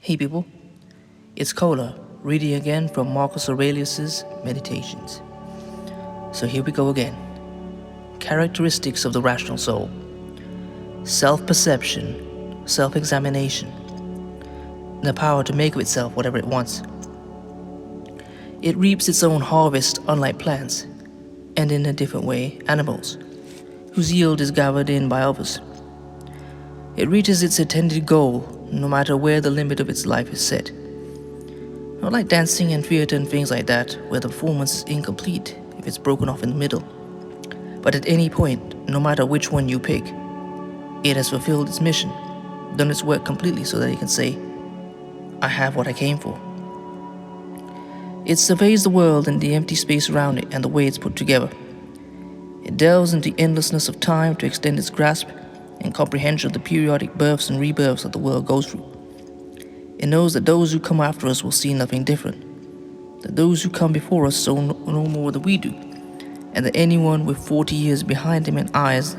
Hey people, it's Kola, reading again from Marcus Aurelius' Meditations. So here we go again. Characteristics of the rational soul. Self-perception, self-examination, the power to make of itself whatever it wants. It reaps its own harvest unlike plants, and in a different way animals, whose yield is gathered in by others. It reaches its intended goal no matter where the limit of its life is set. Not like dancing and theater and things like that, where the performance is incomplete if it's broken off in the middle. But at any point, no matter which one you pick, it has fulfilled its mission, done its work completely so that it can say, I have what I came for. It surveys the world and the empty space around it and the way it's put together. It delves into the endlessness of time to extend its grasp and comprehension of the periodic births and rebirths that the world goes through. It knows that those who come after us will see nothing different, that those who come before us saw no more than we do, and that anyone with 40 years behind him and eyes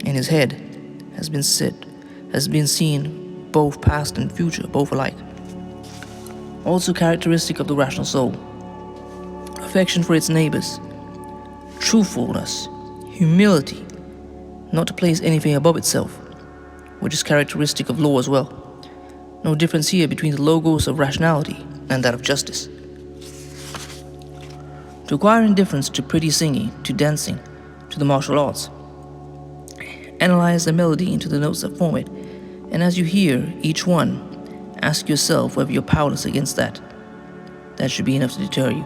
in his head has been seen both past and future, both alike. Also characteristic of the rational soul, affection for its neighbors, truthfulness, humility, not to place anything above itself, which is characteristic of law as well. No difference here between the logos of rationality and that of justice. To acquire indifference to pretty singing, to dancing, to the martial arts. Analyze the melody into the notes that form it, and as you hear each one, ask yourself whether you're powerless against that. That should be enough to deter you.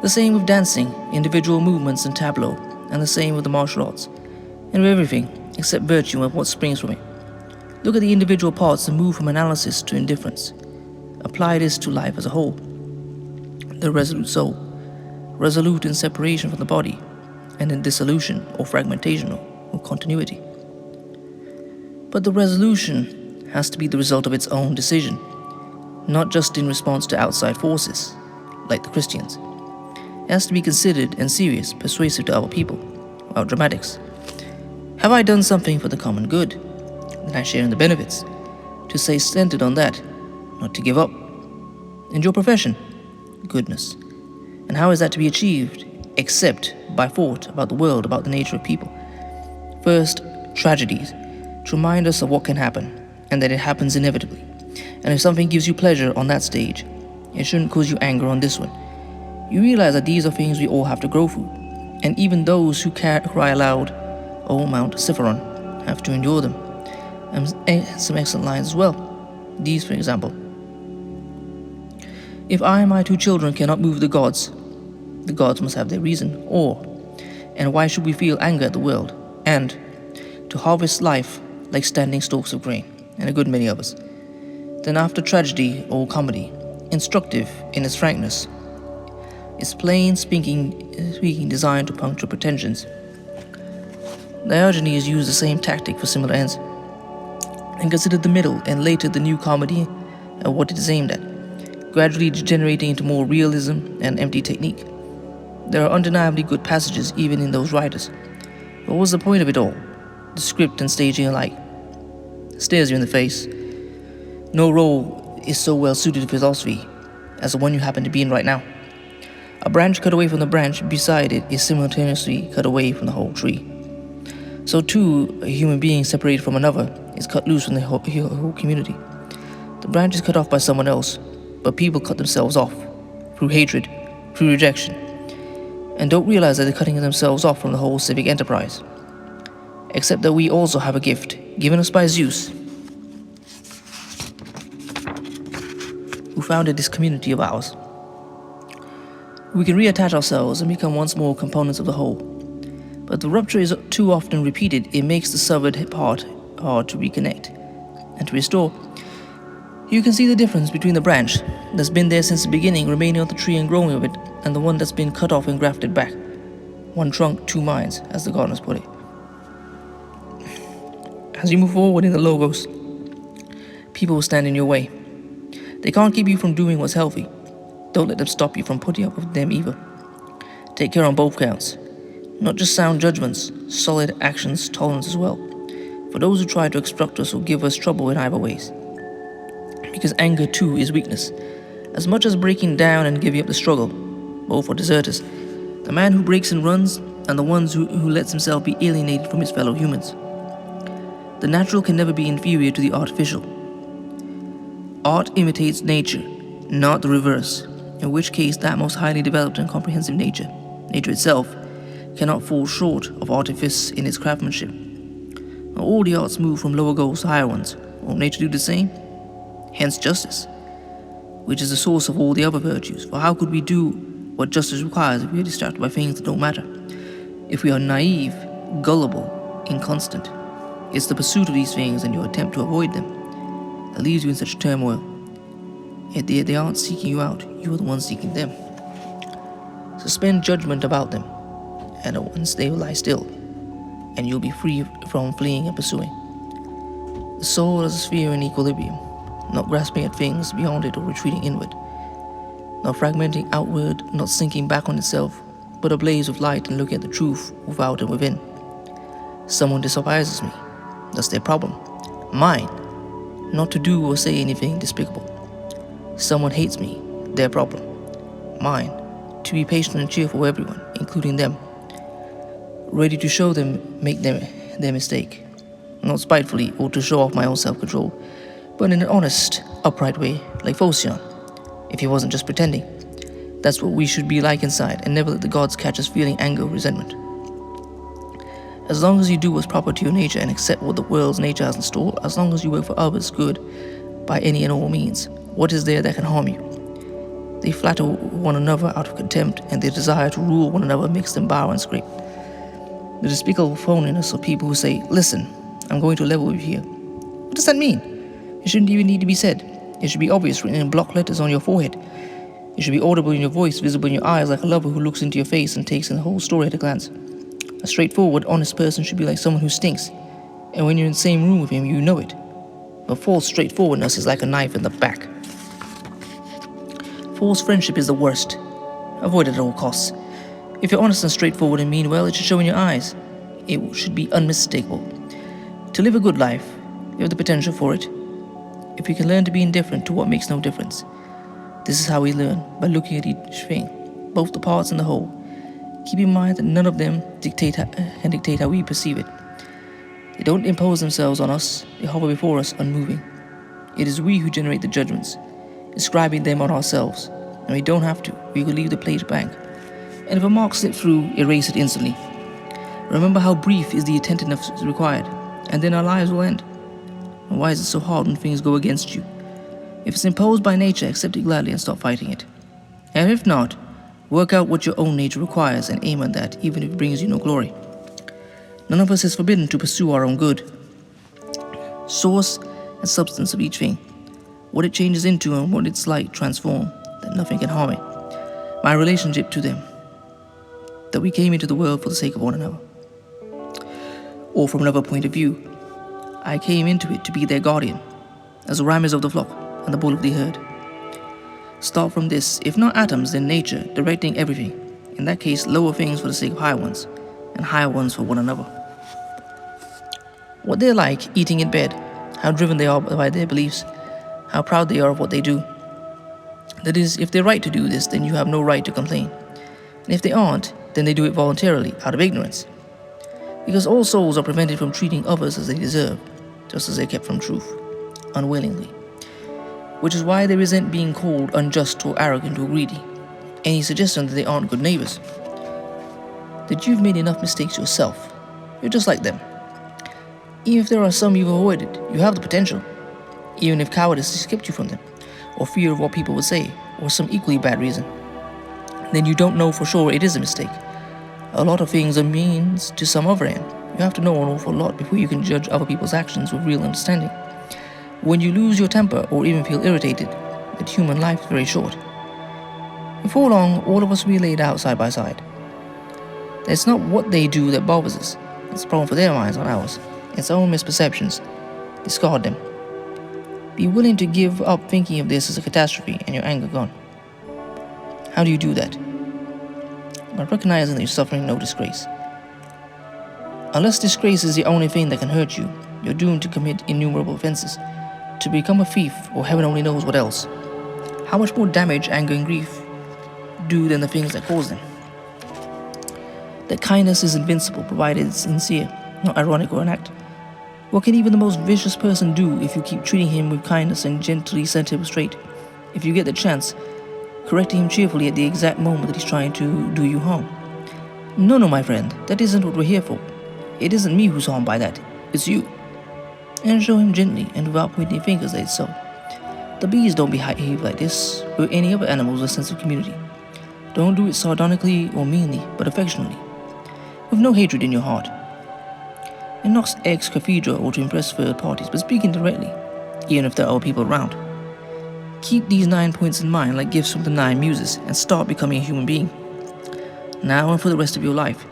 The same with dancing, individual movements and tableau, and the same with the martial arts, and with everything except virtue and what springs from it. Look at the individual parts and move from analysis to indifference. Apply this to life as a whole. The resolute soul, resolute in separation from the body, and in dissolution or fragmentation or continuity. But the resolution has to be the result of its own decision, not just in response to outside forces, like the Christians. It has to be considered and serious, persuasive to other people, without dramatics. Have I done something for the common good? Then I share in the benefits. To stay centered on that, not to give up. And your profession? Goodness. And how is that to be achieved? Except by thought about the world, about the nature of people. First, tragedies, to remind us of what can happen, and that it happens inevitably. And if something gives you pleasure on that stage, it shouldn't cause you anger on this one. You realize that these are things we all have to grow through, and even those who cry aloud, "Oh, Mount Cipharon," have to endure them. And some excellent lines as well. These, for example. If I and my 2 children cannot move the gods must have their reason. Or, and why should we feel anger at the world? And, to harvest life like standing stalks of grain, and a good many others. Then after tragedy or comedy, instructive in its frankness, its plain speaking designed to puncture pretensions. Diogenes used the same tactic for similar ends, and considered the middle and later the new comedy at what it is aimed at, gradually degenerating into more realism and empty technique. There are undeniably good passages even in those writers. But what was the point of it all? The script and staging alike. Stares you in the face. No role is so well suited to philosophy as the one you happen to be in right now. A branch cut away from the branch beside it is simultaneously cut away from the whole tree. So too, a human being separated from another is cut loose from the whole community. The branch is cut off by someone else, but people cut themselves off through hatred, through rejection, and don't realize that they're cutting themselves off from the whole civic enterprise. Except that we also have a gift given us by Zeus, who founded this community of ours. We can reattach ourselves and become once more components of the whole. But the rupture is too often repeated. It makes the severed part hard to reconnect and to restore. You can see the difference between the branch that's been there since the beginning, remaining on the tree and growing with it, and the one that's been cut off and grafted back. One trunk, 2 minds, as the gardeners put it. As you move forward in the logos, people will stand in your way. They can't keep you from doing what's healthy. Don't let them stop you from putting up with them either. Take care on both counts. Not just sound judgments, solid actions, tolerance as well. For those who try to obstruct us or give us trouble in either ways. because anger too is weakness. As much as breaking down and giving up the struggle, both are deserters. The man who breaks and runs, and the ones who lets himself be alienated from his fellow humans. The natural can never be inferior to the artificial. Art imitates nature, not the reverse, in which case that most highly developed and comprehensive nature itself, cannot fall short of artifice in its craftsmanship. All the arts move from lower goals to higher ones. Won't nature do the same? Hence justice, which is the source of all the other virtues. For how could we do what justice requires if we are distracted by things that don't matter? If we are naive, gullible, inconstant, it's the pursuit of these things and your attempt to avoid them that leaves you in such turmoil. Yet they aren't seeking you out, you are the ones seeking them. Suspend judgment about them, and at once they will lie still, and you'll be free from fleeing and pursuing. The soul is a sphere in equilibrium, not grasping at things beyond it or retreating inward, not fragmenting outward, not sinking back on itself, but ablaze with light and looking at the truth without and within. Someone despises me. That's their problem. Mine, not to do or say anything despicable. Someone hates me. Their problem. Mine, to be patient and cheerful with everyone, including them. Ready to show them, make them their mistake. Not spitefully or to show off my own self-control, but in an honest, upright way, like Phocion, if he wasn't just pretending. That's what we should be like inside, and never let the gods catch us feeling anger or resentment. As long as you do what's proper to your nature and accept what the world's nature has in store, as long as you work for others' good by any and all means, what is there that can harm you? They flatter one another out of contempt, and their desire to rule one another makes them bow and scrape. The despicable phoniness of people who say, "Listen, I'm going to level with you here." What does that mean? It shouldn't even need to be said. It should be obvious, written in block letters on your forehead. It should be audible in your voice, visible in your eyes, like a lover who looks into your face and takes in the whole story at a glance. A straightforward, honest person should be like someone who stinks, and when you're in the same room with him, you know it. But false straightforwardness is like a knife in the back. False friendship is the worst. Avoid it at all costs. If you're honest and straightforward and mean well, it should show in your eyes. It should be unmistakable. To live a good life, you have the potential for it. If we can learn to be indifferent to what makes no difference, this is how we learn, by looking at each thing, both the parts and the whole. Keep in mind that none of them can dictate how we perceive it. They don't impose themselves on us, they hover before us unmoving. It is we who generate the judgments, inscribing them on ourselves, and we don't have to. We could leave the plate blank, and if a mark slips through, erase it instantly. Remember how brief is the attentiveness required, and then our lives will end. And why is it so hard when things go against you? If it's imposed by nature, accept it gladly and stop fighting it. And if not, work out what your own nature requires and aim at that, even if it brings you no glory. None of us is forbidden to pursue our own good. Source and substance of each thing, what it changes into and what its light transform, that nothing can harm it. My relationship to them, that we came into the world for the sake of one another. Or from another point of view, I came into it to be their guardian, as the ram is of the flock and the bull of the herd. Start from this, if not atoms, then nature, directing everything. In that case, lower things for the sake of higher ones, and higher ones for one another. What they're like, eating in bed, how driven they are by their beliefs, how proud they are of what they do. That is, if they're right to do this, then you have no right to complain. And if they aren't, then they do it voluntarily, out of ignorance. Because all souls are prevented from treating others as they deserve, just as they're kept from truth, unwillingly. Which is why they resent being called unjust or arrogant or greedy, any suggestion that they aren't good neighbors. That you've made enough mistakes yourself. You're just like them. Even if there are some you've avoided, you have the potential. Even if cowardice has kept you from them, or fear of what people would say, or some equally bad reason, then you don't know for sure it is a mistake. A lot of things are means to some other end. You have to know an awful lot before you can judge other people's actions with real understanding. When you lose your temper or even feel irritated, that human life is very short. Before long, all of us will be laid out side by side. It's not what they do that bothers us. It's a problem for their minds, not ours. It's our own misperceptions. Discard them. Be willing to give up thinking of this as a catastrophe and your anger gone. How do you do that? By recognizing that you're suffering no disgrace. Unless disgrace is the only thing that can hurt you, you're doomed to commit innumerable offenses, to become a thief, or heaven only knows what else. How much more damage anger and grief do than the things that cause them? That kindness is invincible, provided it's sincere, not ironic or an act. What can even the most vicious person do if you keep treating him with kindness and gently set him straight? If you get the chance, correcting him cheerfully at the exact moment that he's trying to do you harm. No, my friend, that isn't what we're here for. It isn't me who's harmed by that, it's you. And show him gently and without pointing fingers that it's so. The bees don't behave like this, or any other animals with a sense of community. Don't do it sardonically or meanly, but affectionately, with no hatred in your heart. And not ex cathedra or to impress third parties, but speaking directly, even if there are people around. Keep these 9 points in mind like gifts from the 9 muses and start becoming a human being. Now and for the rest of your life.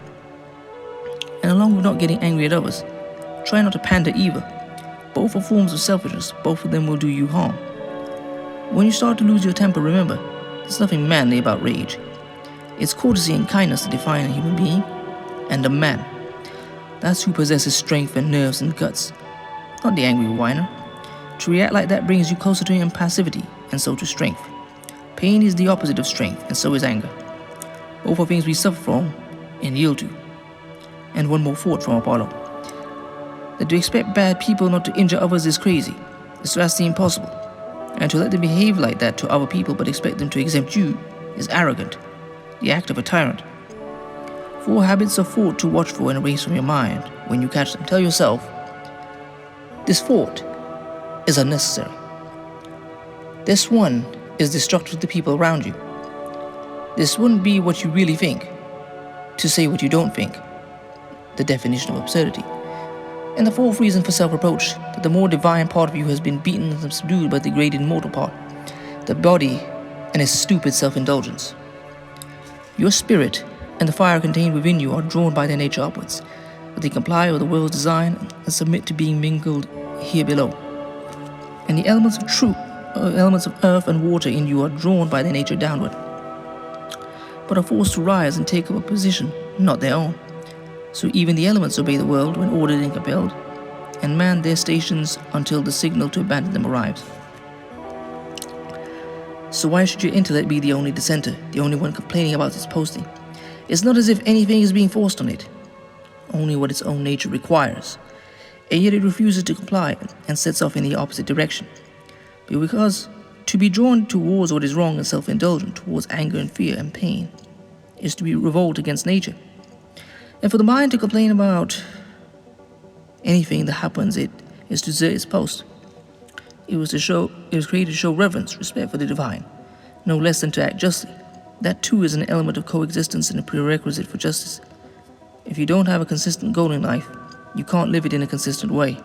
And along with not getting angry at others, try not to pander either. Both are forms of selfishness, both of them will do you harm. When you start to lose your temper, remember, there's nothing manly about rage. It's courtesy and kindness that define a human being, and a man. That's who possesses strength and nerves and guts, not the angry whiner. To react like that brings you closer to impassivity, and so to strength. Pain is the opposite of strength, and so is anger. Both are things we suffer from and yield to. And one more thought from Apollo. That to expect bad people not to injure others is crazy. It's vastly impossible. And to let them behave like that to other people but expect them to exempt you is arrogant, the act of a tyrant. 4 habits of thought to watch for and erase from your mind when you catch them. Tell yourself, this thought is unnecessary. This one is destructive to the people around you. This wouldn't be what you really think. To say what you don't think, the definition of absurdity. And the 4th reason for self-reproach, that the more divine part of you has been beaten and subdued by the degraded mortal part, the body and its stupid self-indulgence. Your spirit and the fire contained within you are drawn by their nature upwards, but they comply with the world's design and submit to being mingled here below. And the elements of earth and water in you are drawn by their nature downward, but are forced to rise and take up a position not their own. So even the elements obey the world when ordered and compelled, and man their stations until the signal to abandon them arrives. So why should your intellect be the only dissenter, the only one complaining about its posting? It's not as if anything is being forced on it, only what its own nature requires, and yet it refuses to comply and sets off in the opposite direction. But because to be drawn towards what is wrong and self-indulgent, towards anger and fear and pain, is to be revolt against nature. And for the mind to complain about anything that happens, it is to desert its post. It was created to show reverence, respect for the divine, no less than to act justly. That too is an element of coexistence and a prerequisite for justice. If you don't have a consistent goal in life, you can't live it in a consistent way.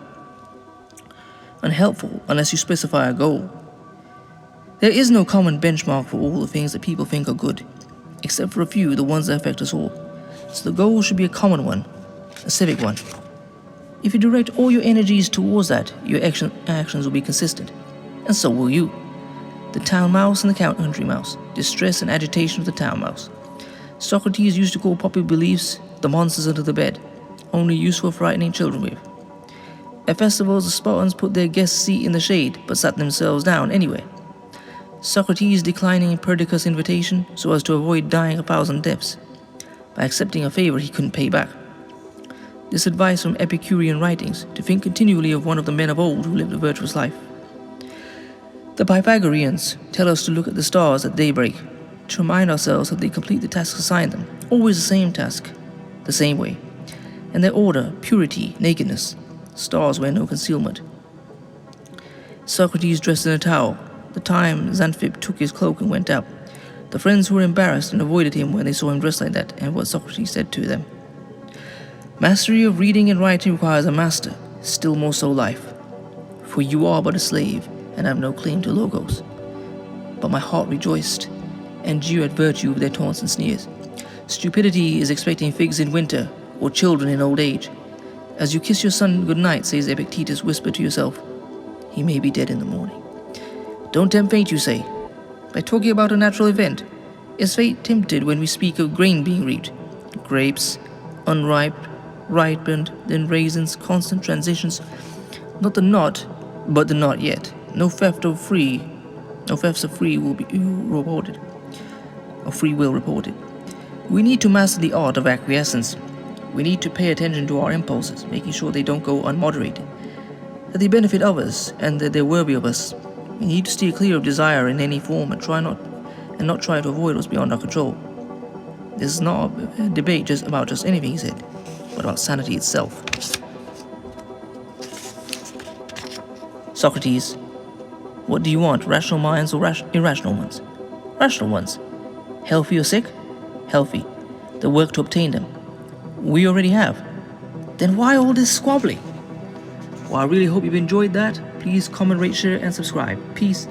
Unhelpful unless you specify a goal. There is no common benchmark for all the things that people think are good, except for a few, the ones that affect us all. So the goal should be a common one, a civic one. If you direct all your energies towards that, your actions will be consistent, and so will you. The town mouse and the country mouse, distress and agitation of the town mouse. Socrates used to call popular beliefs the monsters under the bed, only useful for frightening children with. At festivals, the Spartans put their guest seat in the shade, but sat themselves down anyway. Socrates declining Perdiccas' invitation so as to avoid dying 1,000 deaths, by accepting a favor he couldn't pay back. This advice from Epicurean writings, to think continually of one of the men of old who lived a virtuous life. The Pythagoreans tell us to look at the stars at daybreak, to remind ourselves that they complete the task assigned them, always the same task, the same way. And their order, purity, nakedness, stars wear no concealment. Socrates dressed in a towel, the time Xanthippe took his cloak and went out. The friends who were embarrassed and avoided him when they saw him dressed like that, and what Socrates said to them. Mastery of reading and writing requires a master, still more so life. For you are but a slave, and have no claim to logos. But my heart rejoiced, and jeered at virtue with their taunts and sneers. Stupidity is expecting figs in winter, or children in old age. As you kiss your son good night, says Epictetus, whisper to yourself, he may be dead in the morning. Don't tempt fate, you say. By talking about a natural event, is fate tempted when we speak of grain being reaped? Grapes, unripe, ripened, then raisins, constant transitions. Not the knot, but not yet. No thefts of free will be reported, or free will reported. We need to master the art of acquiescence. We need to pay attention to our impulses, making sure they don't go unmoderated, that they benefit others, and that they're worthy of us. We need to steer clear of desire in any form and not try to avoid what's beyond our control. This is not a debate about anything, he said, but about sanity itself. Socrates, what do you want, rational minds or irrational ones? Rational ones. Healthy or sick? Healthy. The work to obtain them. We already have. Then why all this squabbling? Well, I really hope you've enjoyed that. Please comment, rate, share, and subscribe. Peace.